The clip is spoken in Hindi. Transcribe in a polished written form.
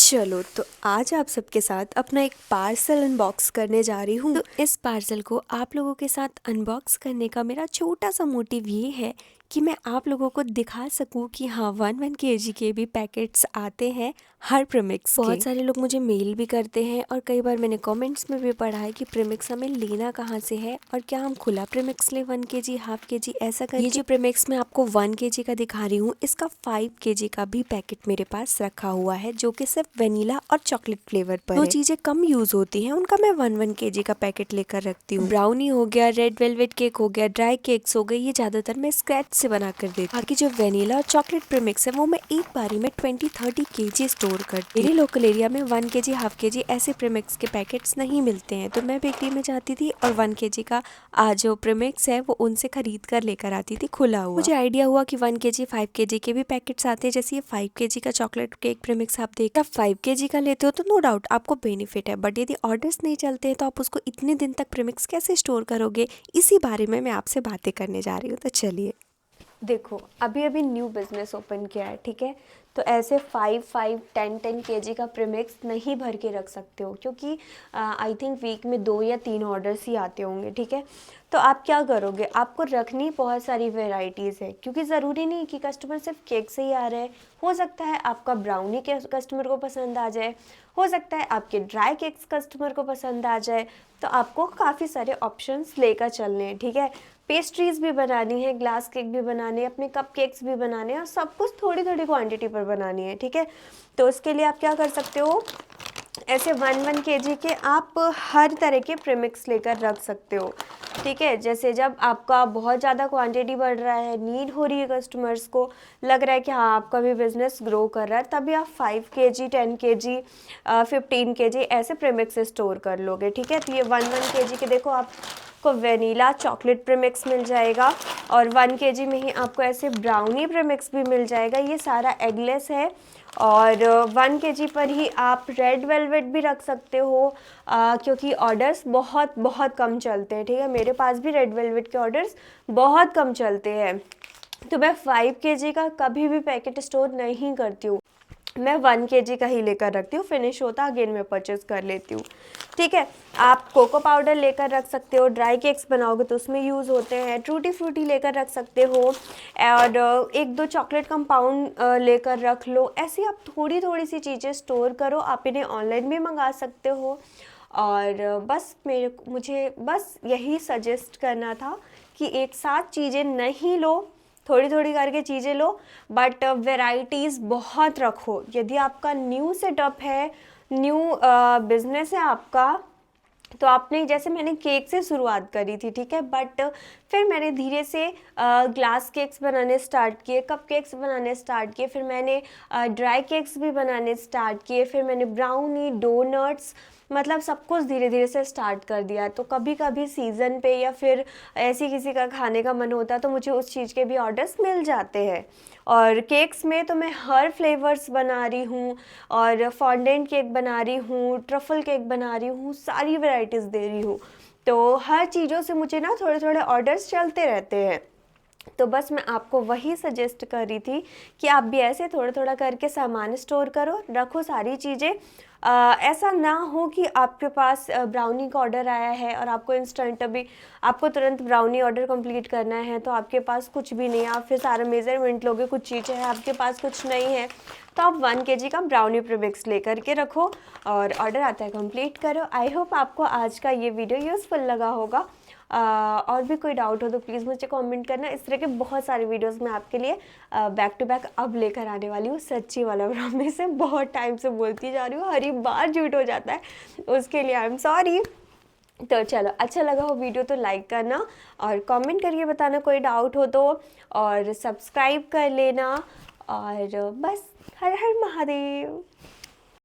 चलो तो आज आप सबके साथ अपना एक पार्सल अनबॉक्स करने जा रही हूँ। तो इस पार्सल को आप लोगों के साथ अनबॉक्स करने का मेरा छोटा सा मोटिव ये है कि मैं आप लोगों को दिखा सकूं कि हाँ 1 kg के भी पैकेट्स आते हैं हर प्रीमिक्स के। बहुत सारे लोग मुझे मेल भी करते हैं और कई बार मैंने कमेंट्स में भी पढ़ा है कि प्रीमिक्स हमें लेना कहाँ से है और क्या हम खुला प्रीमिक्स ले 1 kg हाफ kg ऐसा कर। ये जो प्रीमिक्स मैं आपको 1 kg का दिखा रही हूँ इसका 5 kg का भी पैकेट मेरे पास रखा हुआ है जो कि सिर्फ वेनिला और चॉकलेट फ्लेवर पर। जो चीजें कम यूज होती हैं उनका मैं 1 kg का पैकेट लेकर रखती हूँ। ब्राउनी हो गया, रेड वेलवेट केक हो गया, ड्राई केक्स हो गए, ये ज्यादातर मैं स्क्रैच से बना कर देती हूँ। बाकी जो वेनिला और चॉकलेट प्रीमिक्स है वो मैं एक बारी में 20-30 kg स्टोर करती हूँ। मेरे लोकल एरिया में 1 kg हाफ kg ऐसे प्रीमिक्स के पैकेट्स नहीं मिलते हैं तो मैं बेकरी में जाती थी और 1 kg का जो प्रीमिक्स है वो उनसे खरीद कर लेकर आती थी खुला हुआ। मुझे आइडिया हुआ कि 1 kg 5 kg के भी पैकेट्स आते हैं। जैसे ये 5 kg का चॉकलेट केक प्रीमिक्स आप देख 5 kg का लेते हो तो नो डाउट आपको बेनिफिट है, बट यदि ऑर्डर्स नहीं चलते हैं तो आप उसको इतने दिन तक प्रीमिक्स कैसे स्टोर करोगे, इसी बारे में मैं आपसे बातें करने जा रही हूँ। तो चलिए देखो, अभी अभी न्यू बिजनेस ओपन किया है, ठीक है, तो ऐसे 5-5 10-10 kg का प्रीमिक्स नहीं भर के रख सकते हो क्योंकि आई थिंक वीक में 2 या 3 ऑर्डर्स ही आते होंगे, ठीक है। तो आप क्या करोगे, आपको रखनी बहुत सारी वेराइटीज़ है क्योंकि ज़रूरी नहीं कि कस्टमर सिर्फ केक से ही आ रहे हैं। हो सकता है आपका ब्राउनी के कस्टमर को पसंद आ जाए, हो सकता है आपके ड्राई केक्स कस्टमर को पसंद आ जाए, तो आपको काफ़ी सारे ऑप्शंस लेकर चलने हैं, ठीक है। पेस्ट्रीज़ भी बनानी है, ग्लास केक भी बनाने हैं, अपने कप केक्स भी बनाने हैं और सब कुछ थोड़ी थोड़ी क्वांटिटी पर बनानी है, ठीक है। तो उसके लिए आप क्या कर सकते हो, ऐसे 1 kg के आप हर तरह के प्रीमिक्स लेकर रख सकते हो, ठीक है। जैसे जब आपका बहुत ज़्यादा क्वांटिटी बढ़ रहा है, नीड हो रही है, कस्टमर्स को लग रहा है कि हाँ आपका भी बिजनेस ग्रो कर रहा है, तभी आप 5 kg 10 kg 15 kg ऐसे प्रीमिक्स स्टोर कर लोगे, ठीक है। तो ये 1 kg के देखो आपको वेनीला चॉकलेट प्रीमिक्स मिल जाएगा और 1 kg में ही आपको ऐसे ब्राउनी प्रीमिक्स भी मिल जाएगा। ये सारा एगलेस है और 1 kg पर ही आप रेड वेलवेट भी रख सकते हो क्योंकि ऑर्डर्स बहुत बहुत कम चलते हैं, ठीक है। मेरे पास भी रेड वेलवेट के ऑर्डर्स बहुत कम चलते हैं, तो मैं 5 kg का कभी भी पैकेट स्टोर नहीं करती हूँ, मैं 1 kg का ही लेकर रखती हूँ। फिनिश होता अगेन मैं परचेज कर लेती हूँ, ठीक है। आप कोको पाउडर लेकर रख सकते हो, ड्राई केक्स बनाओगे तो उसमें यूज़ होते हैं। टूटी फ्रूटी लेकर रख सकते हो और 1-2 चॉकलेट कंपाउंड लेकर रख लो। ऐसी आप थोड़ी थोड़ी सी चीज़ें स्टोर करो। आप इन्हें ऑनलाइन भी मंगा सकते हो और बस मुझे बस यही सजेस्ट करना था कि एक साथ चीज़ें नहीं लो, थोड़ी थोड़ी करके चीज़ें लो, बट वेराइटीज़ बहुत रखो। यदि आपका न्यू सेटअप है, न्यू बिजनेस है आपका, तो आपने जैसे मैंने केक से शुरुआत करी थी, ठीक है, बट फिर मैंने धीरे से ग्लास केक्स बनाने स्टार्ट किए, कप केक्स बनाने स्टार्ट किए, फिर मैंने ड्राई केक्स भी बनाने स्टार्ट किए, फिर मैंने ब्राउनी, डोनट्स, मतलब सब कुछ धीरे धीरे से स्टार्ट कर दिया। तो कभी कभी सीज़न पे या फिर ऐसी किसी का खाने का मन होता है तो मुझे उस चीज़ के भी ऑर्डर्स मिल जाते हैं। और केक्स में तो मैं हर फ्लेवर्स बना रही हूँ और फॉन्डेंट केक बना रही हूँ, ट्रफल केक बना रही हूँ, सारी वैरायटीज़ दे रही हूँ। तो हर चीज़ों से मुझे ना थोड़े थोड़े ऑर्डर्स चलते रहते हैं। तो बस मैं आपको वही सजेस्ट कर रही थी कि आप भी ऐसे थोड़ा थोड़ा करके सामान स्टोर करो, रखो सारी चीज़ें। ऐसा ना हो कि आपके पास ब्राउनी का ऑर्डर आया है और आपको इंस्टेंट अभी आपको तुरंत ब्राउनी ऑर्डर कंप्लीट करना है तो आपके पास कुछ भी नहीं है, आप फिर सारा मेज़रमेंट लोगे, कुछ चीज़ें हैं आपके पास कुछ नहीं है, तो आप 1 kg का ब्राउनी प्रीमिक्स लेकर के रखो और ऑर्डर आता है कंप्लीट करो। आई होप आपको आज का ये वीडियो यूज़फुल लगा होगा। और भी कोई डाउट हो तो प्लीज़ मुझे कमेंट करना। इस तरह के बहुत सारे वीडियोस मैं आपके लिए बैक टू बैक अब लेकर आने वाली हूँ। सच्ची वाला प्रॉमिस है, बहुत टाइम से बोलती जा रही हूँ, हर एक बार झूठ हो जाता है, उसके लिए आई एम सॉरी। तो चलो, अच्छा लगा हो वीडियो तो लाइक करना और कमेंट करके बताना कोई डाउट हो तो, और सब्सक्राइब कर लेना और बस हर हर महादेव।